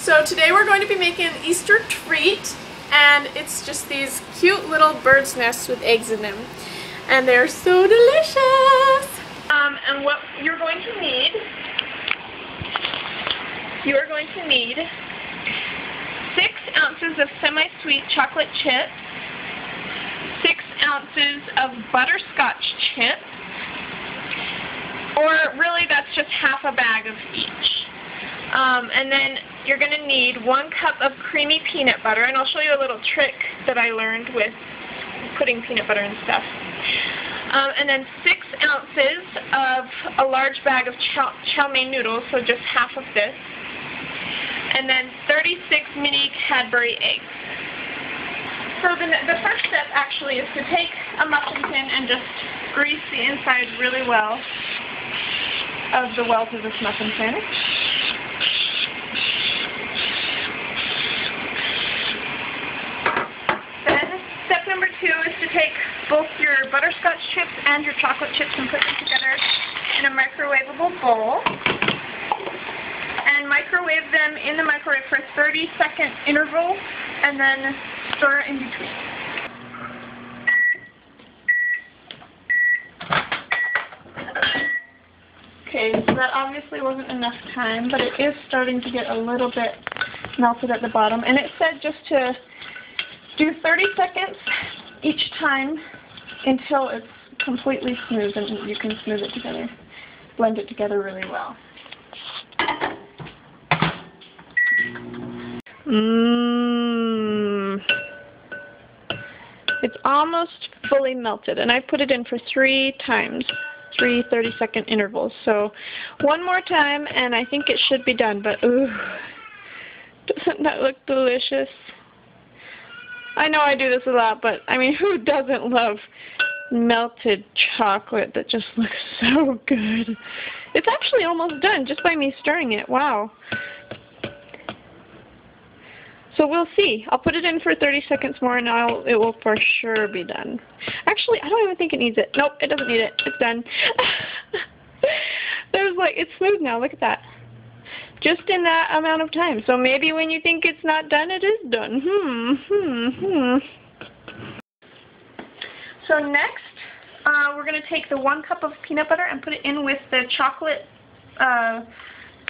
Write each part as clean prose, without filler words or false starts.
So today we're going to be making an Easter treat, and it's just these cute little bird's nests with eggs in them. And they're so delicious! And what you're going to need, you are going to need 6 ounces of semi-sweet chocolate chips, 6 ounces of butterscotch chips, or really that's just half a bag of each. And then you're going to need 1 cup of creamy peanut butter, and I'll show you a little trick that I learned with putting peanut butter and stuff. And then 6 ounces of a large bag of chow mein noodles, so just half of this. And then 36 mini Cadbury eggs. So the first step actually is to take a muffin tin and just grease the inside really well of the wells of this muffin tin. Then step number 2 is to take both your butterscotch chips and your chocolate chips and put them together in a microwavable bowl. And microwave them in the microwave for a 30-second interval, and then stir in between. Okay, so that obviously wasn't enough time, but it is starting to get a little bit melted at the bottom. And it said just to do 30 seconds each time until it's completely smooth, and you can smooth it together, blend it together really well. It's almost fully melted, and I put it in for 3 times, 3 30-second intervals. So 1 more time, and I think it should be done, but ooh, doesn't that look delicious? I know I do this a lot, but I mean, who doesn't love melted chocolate that just looks so good? It's actually almost done just by me stirring it. Wow. So we'll see. I'll put it in for 30 seconds more, and it will for sure be done. Actually, I don't even think it needs it. Nope, it doesn't need it. It's done. It's smooth now. Look at that. Just in that amount of time. So maybe when you think it's not done, it is done. So next, we're going to take the 1 cup of peanut butter and put it in with the chocolate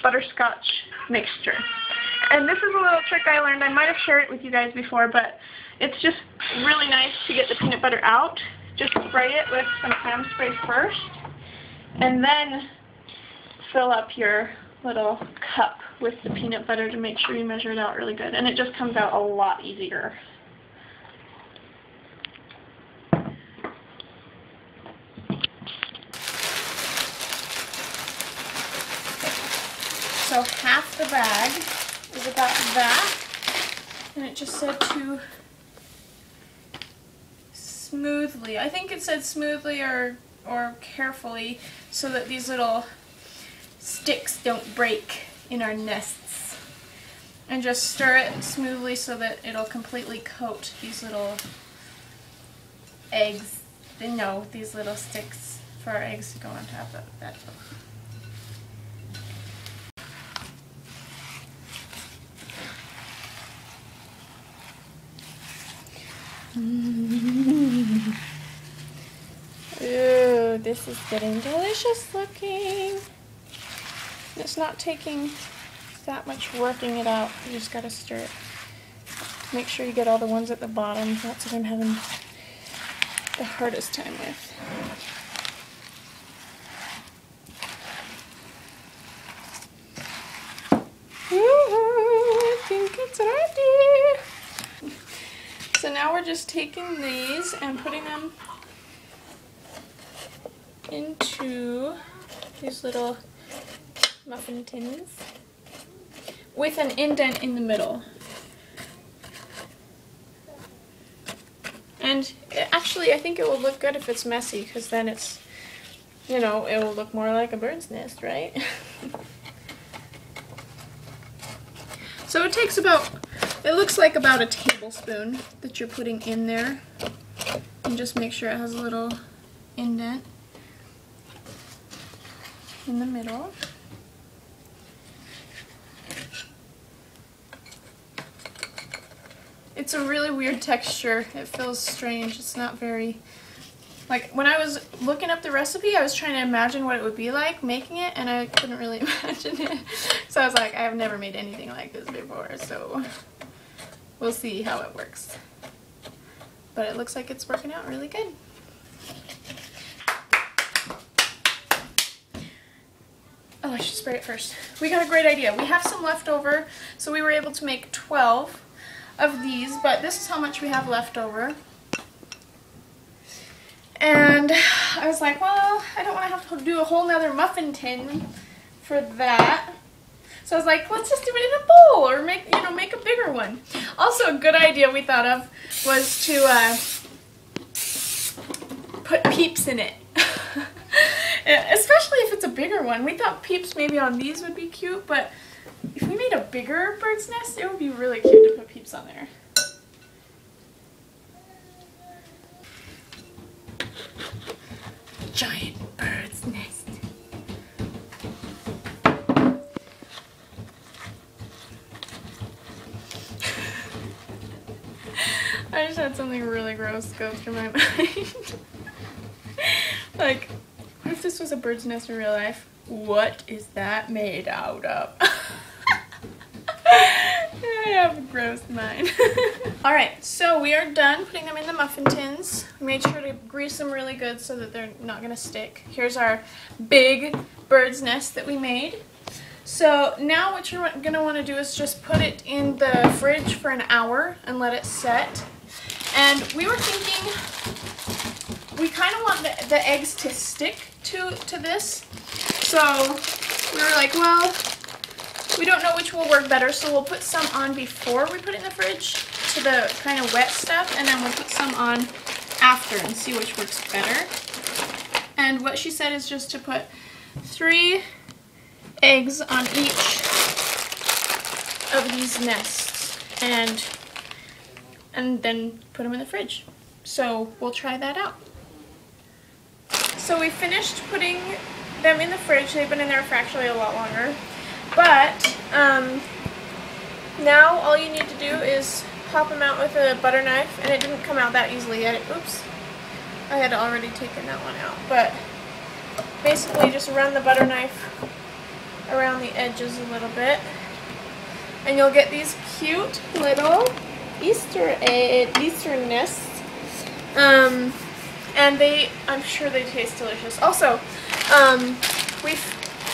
butterscotch mixture. And this is a little trick I learned. I might have shared it with you guys before, but it's just really nice to get the peanut butter out. Just spray it with some clam spray first, and then fill up your little cup with the peanut butter to make sure you measure it out really good. And it just comes out a lot easier. So half the bag is about that, and it just said to smoothly. I think it said smoothly or carefully, so that these little sticks don't break in our nests. And just stir it smoothly so that it'll completely coat these little eggs. No, these little sticks for our eggs to go on top of that. Ooh, this is getting delicious looking. It's not taking that much working it out. You just gotta stir it. Make sure you get all the ones at the bottom. That's what I'm having the hardest time with. Ooh, I think it's ready. So now we're just taking these and putting them into these little muffin tins with an indent in the middle. And actually, I think it will look good if it's messy, because then it's, you know, it will look more like a bird's nest, right? So it takes about, it looks like about a tablespoon that you're putting in there. And just make sure it has a little indent in the middle. It's a really weird texture. It feels strange. It's not very... Like, when I was looking up the recipe, I was trying to imagine what it would be like making it, and I couldn't really imagine it. So I was like, I've never made anything like this before, so we'll see how it works. But it looks like it's working out really good. Oh, I should spray it first. We got a great idea. We have some left over, so we were able to make 12 of these, but this is how much we have left over. And I was like, well, I don't want to have to do a whole nother muffin tin for that. So I was like, let's just do it in a bowl or make a bigger one. Also, a good idea we thought of was to put peeps in it. Especially if it's a bigger one. We thought peeps maybe on these would be cute, but if we made a bigger bird's nest, it would be really cute to put peeps on there. Giant bird's nest. I just had something really gross go through my mind. Like, what if this was a bird's nest in real life? What is that made out of? I have a gross mind. Alright, so we are done putting them in the muffin tins. We made sure to grease them really good so that they're not going to stick. Here's our big bird's nest that we made. So now what you're going to want to do is just put it in the fridge for an hour and let it set. And we were thinking we kind of want the eggs to stick to this. So we were like, well, we don't know which will work better, so we'll put some on before we put it in the fridge to the kind of wet stuff, and then we'll put some on after and see which works better. And what she said is just to put 3 eggs on each of these nests and then put them in the fridge. So we'll try that out. So we finished putting them in the fridge. They've been in there for actually a lot longer. But now all you need to do is pop them out with a butter knife, and it didn't come out that easily yet. Oops, I had already taken that one out. But basically just run the butter knife around the edges a little bit, and you'll get these cute little Easter nests. And I'm sure they taste delicious. Also,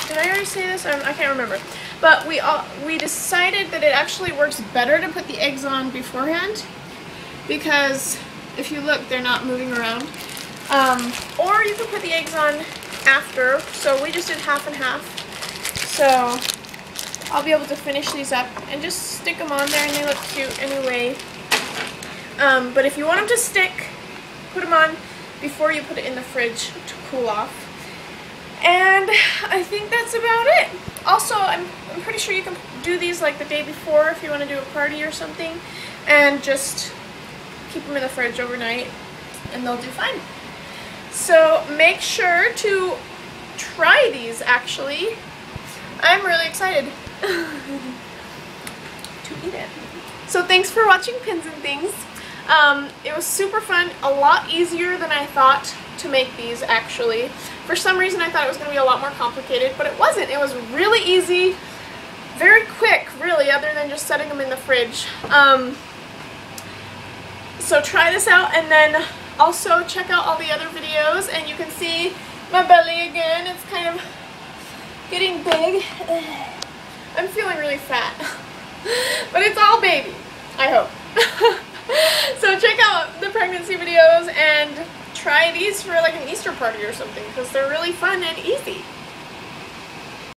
did I already say this? I can't remember. But we decided that it actually works better to put the eggs on beforehand, because if you look, they're not moving around. Or you can put the eggs on after. So we just did half and half. So I'll be able to finish these up and just stick them on there, and they look cute anyway. But if you want them to stick, put them on before you put it in the fridge to cool off. And I think that's about it. Also, I'm pretty sure you can do these like the day before if you want to do a party or something, and just keep them in the fridge overnight and they'll do fine. So make sure to try these, actually. I'm really excited to eat it. So thanks for watching Pins and Things. It was super fun, a lot easier than I thought to make these, actually. For some reason I thought it was going to be a lot more complicated, but it wasn't. It was really easy, very quick, really, other than just setting them in the fridge. So try this out, and then also check out all the other videos, and you can see my belly again. It's kind of getting big. I'm feeling really fat, but it's all baby, I hope. So check out the pregnancy videos and try these for like an Easter party or something, because they're really fun and easy.